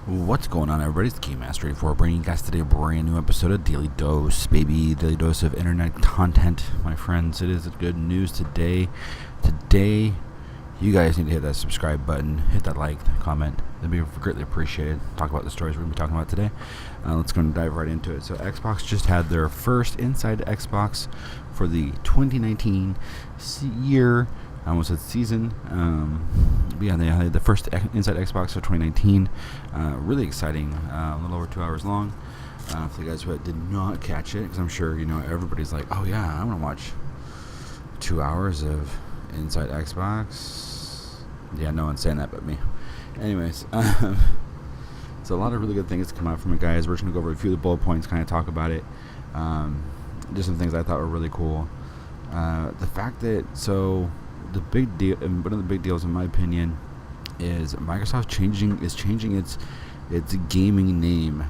What's going on, everybody? It's the Keymaster 84 bringing you guys today a brand new episode of Daily Dose, baby. Daily Dose of internet content, my friends. It is good news today. Today, you guys need to hit that subscribe button, hit that like, comment. That'd be greatly appreciated. Talk about the stories we're going to be talking about today. Let's go and dive right into it. So, Xbox just had their first Inside Xbox for the 2019 year. I almost said season. Yeah, they had the first Inside Xbox for 2019. Really exciting. A little over 2 hours long. For you guys who did not catch it, because I'm sure everybody's like, "Oh yeah, I want to watch 2 hours of Inside Xbox." Yeah, no one's saying that but me. Anyways, so a lot of really good things to come out from it, guys. We're just gonna go over a few of the bullet points, kind of talk about it. Just some things I thought were really cool. The fact that the big deal, and one of the big deals in my opinion, is Microsoft changing its gaming name.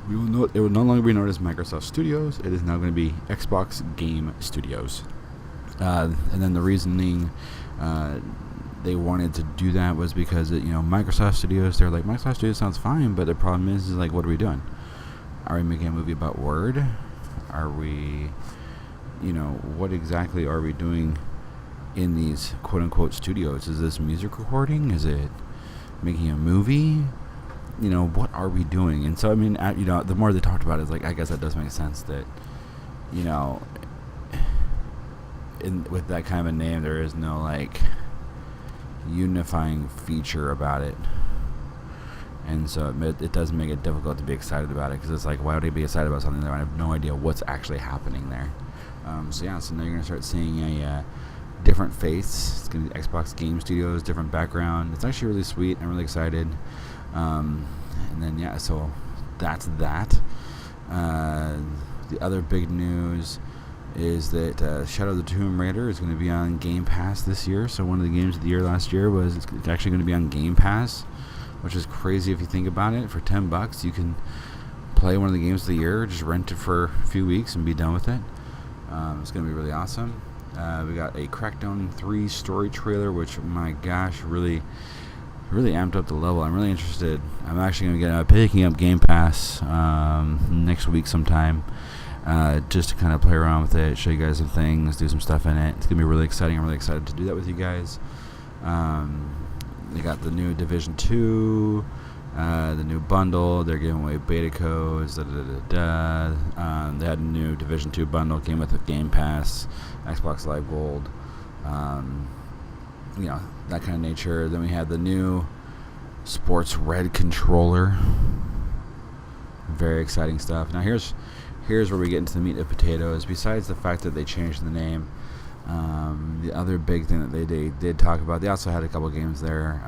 It will no longer be known as Microsoft Studios. It is now going to be Xbox Game Studios. And then the reasoning they wanted to do that was because Microsoft Studios. They're like, Microsoft Studios sounds fine, but the problem is like, what are we doing? Are we making a movie about Word? Are we, what exactly are we doing in these quote-unquote studios? Is this music recording? Is it making a movie? What are we doing? And so, I mean, the more they talked about it, it's like, I guess that does make sense that, with that kind of a name, there is no, like, unifying feature about it. And so it does make it difficult to be excited about it, because it's like, why would I be excited about something that I have no idea what's actually happening there? So now you're going to start seeing a different face. It's going to be Xbox Game Studios, different background. It's actually really sweet. I'm really excited. And then, so that's that. The other big news is that Shadow of the Tomb Raider is going to be on Game Pass this year. So one of the games of the year last year was it's actually going to be on Game Pass, which is crazy if you think about it. For $10, you can play one of the games of the year, just rent it for a few weeks and be done with it. It's going to be really awesome. We got a Crackdown 3 story trailer, which, my gosh, really amped up the level. I'm really interested. I'm actually going to get picking up Game Pass next week sometime, just to kind of play around with it, show you guys some things, do some stuff in it. It's going to be really exciting. I'm really excited to do that with you guys. They got the new Division 2, the new bundle. They're giving away beta codes. They had a new Division 2 bundle, came with a Game Pass, Xbox Live Gold, that kind of nature. Then we had the new Sports Red controller. Very exciting stuff. Now here's where we get into the meat and potatoes. Besides the fact that they changed the name, the other big thing that they did talk about, they also had a couple games there.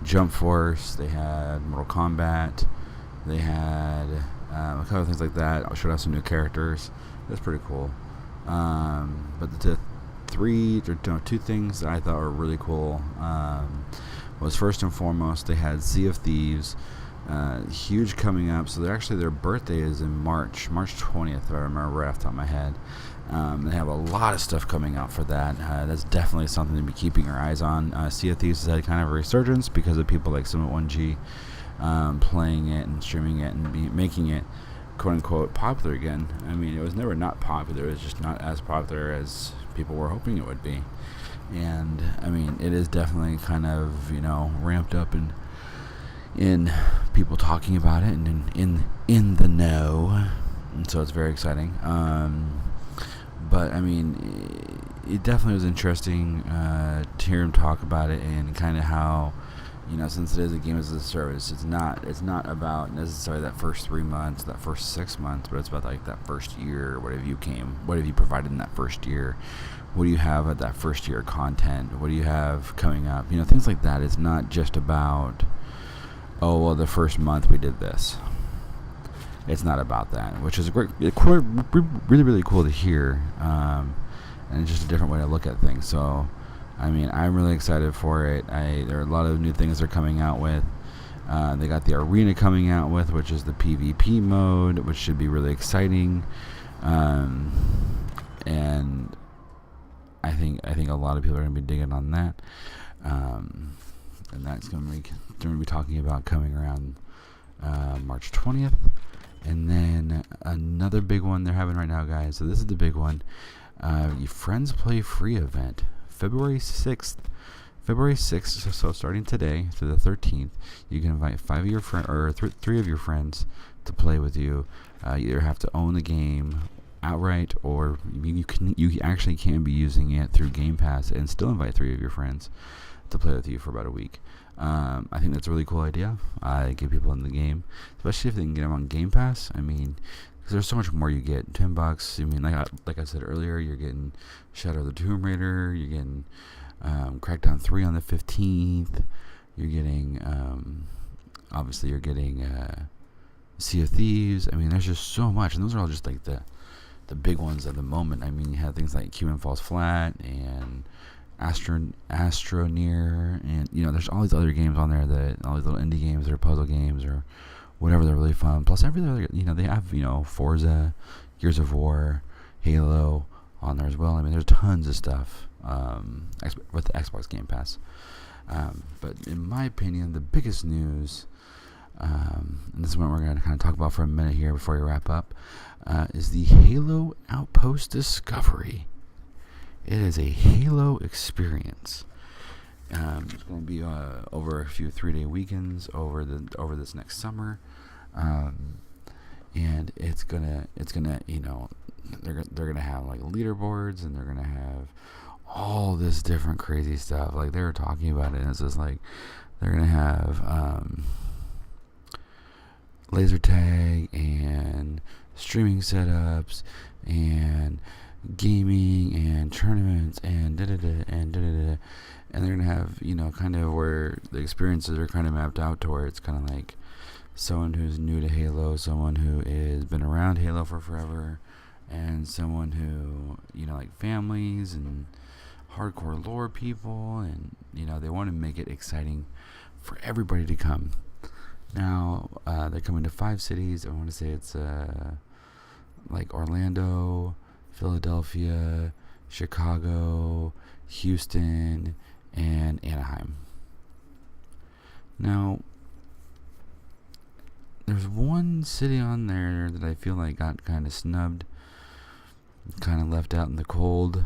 Jump Force, they had Mortal Kombat, they had a couple of things like that. I'll show off some new characters. That's pretty cool. But the two things that I thought were really cool was, first and foremost, they had Sea of Thieves, huge coming up. So their birthday is in March 20th, if I remember right off the top of my head. They have a lot of stuff coming out for that. That's definitely something to be keeping your eyes on. Sea of Thieves has had kind of a resurgence because of people like Summit1G playing it and streaming it and making it quote-unquote popular again. I mean, it was never not popular. It was just not as popular as people were hoping it would be. And, I mean, it is definitely kind of, ramped up in people talking about it and in the know. And so it's very exciting. But, I mean, it definitely was interesting to hear him talk about it, and kind of how, since it is a game as a service, it's not about necessarily that first 3 months, that first 6 months, but it's about like that first year. What have you provided in that first year? What do you have at that first year content? What do you have coming up? Things like that. It's not just about, oh, well, the first month we did this. It's not about that, which is really, really cool to hear, and it's just a different way to look at things. So, I mean, I'm really excited for it. There are a lot of new things they're coming out with. They got the arena coming out with, which is the PvP mode, which should be really exciting. And I think a lot of people are going to be digging on that. and that's going to be talking about coming around March 20th. And then another big one they're having right now, guys. So this is the big one. Friends Play Free event, February 6th. So starting today to the 13th, you can invite 5 of your friends or 3 of your friends to play with you. You either have to own the game outright, or you actually can be using it through Game Pass and still invite 3 of your friends to play with you for about a week. I think that's a really cool idea. Get people in the game, especially if they can get them on Game Pass. I mean, because there's so much more you get. $10. I mean, like I said earlier, you're getting Shadow of the Tomb Raider. You're getting Crackdown 3 on the 15th. You're getting obviously you're getting Sea of Thieves. I mean, there's just so much, and those are all just like the big ones at the moment. I mean, you have things like Cuban Falls Flat and Astroneer, and there's all these other games on there, that all these little indie games or puzzle games or whatever, they're really fun. Plus every other, they have Forza, Gears of War, Halo on there as well. I mean, there's tons of stuff with the Xbox Game Pass. But in my opinion, the biggest news, and this is what we're going to kind of talk about for a minute here before we wrap up, is the Halo Outpost Discovery. It is a Halo experience. It's going to be over a few 3-day weekends over this next summer, and it's gonna they're gonna have like leaderboards, and they're gonna have all this different crazy stuff. Like, they were talking about it, and it's just like they're gonna have laser tag and streaming setups and gaming and tournaments and da-da-da and da-da-da, and they're gonna have kind of where the experiences are kind of mapped out to where it's kind of like someone who's new to Halo, someone who has been around Halo for forever, and someone who like families and hardcore lore people, and they want to make it exciting for everybody to come. Now they're coming to 5 cities. I want to say it's like Orlando, Philadelphia, Chicago, Houston, and Anaheim. Now, there's one city on there that I feel like got kind of snubbed, kind of left out in the cold,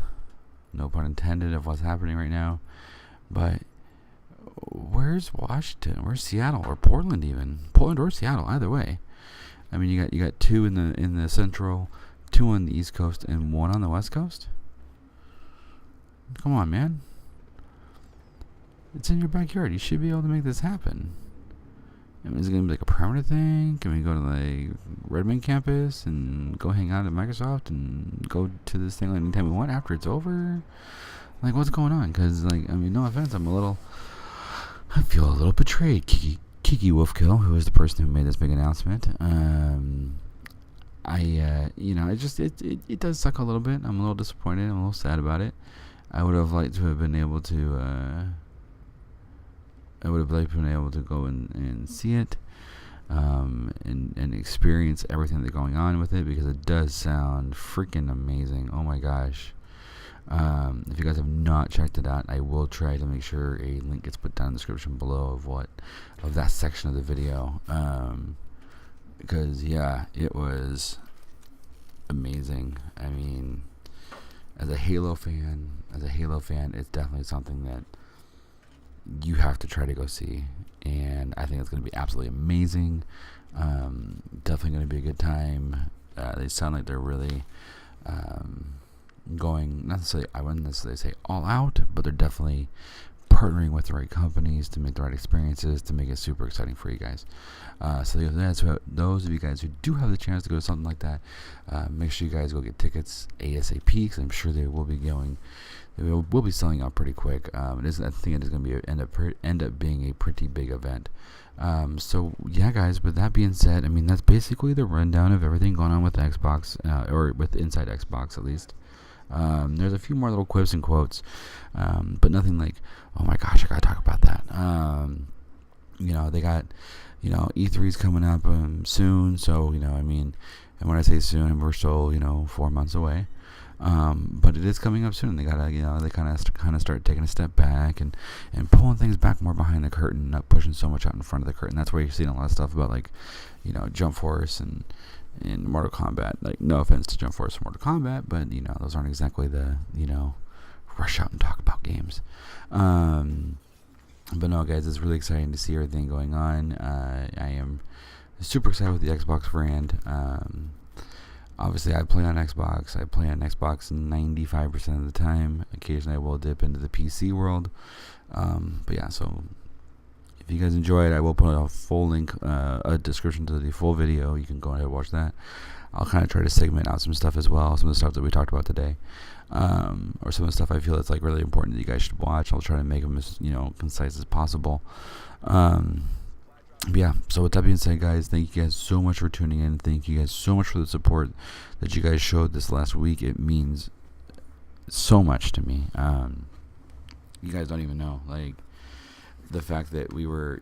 no pun intended, of what's happening right now. But where's Washington? Where's Seattle or Portland? Even Portland or Seattle, either way. I mean, you got 2 in the central, 2 on the East Coast, and 1 on the West Coast. Come on, man. It's in your backyard. You should be able to make this happen. I mean, is it going to be like a permanent thing? Can we go to like Redmond campus and go hang out at Microsoft and go to this thing anytime we want after it's over? Like, what's going on? Because, like, I mean, no offense, I feel a little betrayed. Kiki Wolfkill, who is the person who made this big announcement. It does suck a little bit. I'm a little disappointed. I'm a little sad about it. I would have liked to have been able to go and see it, and experience everything that's going on with it, because it does sound freaking amazing. Oh my gosh. If you guys have not checked it out, I will try to make sure a link gets put down in the description below of that section of the video. Because it was amazing. I mean, as a Halo fan, it's definitely something that you have to try to go see, and I think it's going to be absolutely amazing. Definitely going to be a good time. They sound like they're really going, I wouldn't necessarily say all out, but they're definitely partnering with the right companies to make the right experiences, to make it super exciting for you guys. So that's what, those of you guys who do have the chance to go to something like that, make sure you guys go get tickets ASAP, because I'm sure they will be selling out pretty quick. I think it is going to be end up being a pretty big event. So yeah, guys, with that being said, I mean, that's basically the rundown of everything going on with Xbox, or with Inside Xbox at least. There's a few more little quips and quotes, but nothing like, oh my gosh, I gotta talk about that. They got, E3's coming up soon, so I mean, and when I say soon, we're still 4 months away. But it is coming up soon. They gotta, they kind of start taking a step back and pulling things back more behind the curtain, not pushing so much out in front of the curtain. That's where you're seeing a lot of stuff about, like, Jump Force and in Mortal Kombat. Like, no offense to Jump Force and Mortal Kombat, but those aren't exactly the rush out and talk about games. But no, guys, it's really exciting to see everything going on. I am super excited with the Xbox brand. Obviously, I play on Xbox. I play on Xbox 95% of the time. Occasionally, I will dip into the PC world. But yeah, so if you guys enjoy it, I will put a full link, a description to the full video. You can go ahead and watch that. I'll kind of try to segment out some stuff as well, some of the stuff that we talked about today, or some of the stuff I feel that's like really important that you guys should watch. I'll try to make them as concise as possible. But yeah, so with that being said, guys, thank you guys so much for tuning in. Thank you guys so much for the support that you guys showed this last week. It means so much to me. You guys don't even know, like, the fact that we were,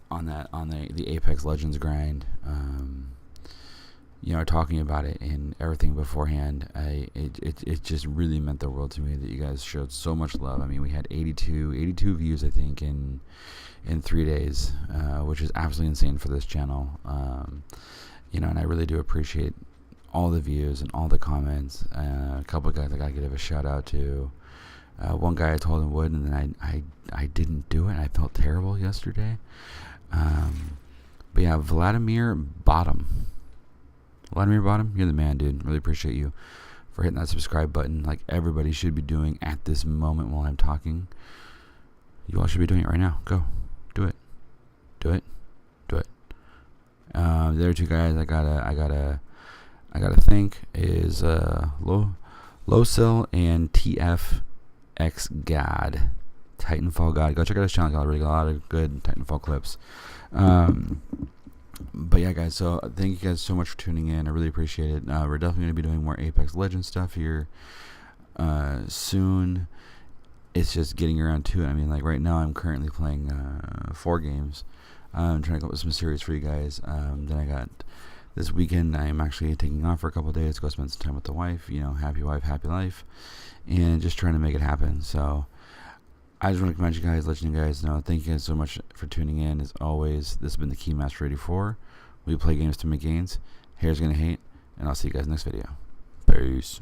on the Apex Legends grind, talking about it and everything beforehand. It just really meant the world to me that you guys showed so much love. I mean, we had 82 views, I think, in 3 days, which is absolutely insane for this channel. And I really do appreciate all the views and all the comments. A couple of guys I gotta give a shout out to. One guy I told him would, and then I didn't do it. I felt terrible yesterday. But yeah, Vladimir Bottom, you're the man, dude. Really appreciate you for hitting that subscribe button, like everybody should be doing at this moment while I'm talking. You all should be doing it right now. Go, do it. The other two guys I gotta thank is Losil and TFX God, Titanfall God. Go check out his channel. Got a lot of good Titanfall clips. But yeah, guys, so thank you guys so much for tuning in. I really appreciate it. We're definitely going to be doing more Apex Legends stuff here soon. It's just getting around to it. I mean, like, right now I'm currently playing 4 games. I'm trying to come up with some series for you guys. Then I got this weekend, I'm actually taking off for a couple of days to go spend some time with the wife. Happy wife, happy life. And just trying to make it happen. So I just want to commend you guys, letting you guys know. Thank you guys so much for tuning in. As always, this has been the Keymaster 84. We play games to make gains. Haters gonna hate, and I'll see you guys next video. Peace.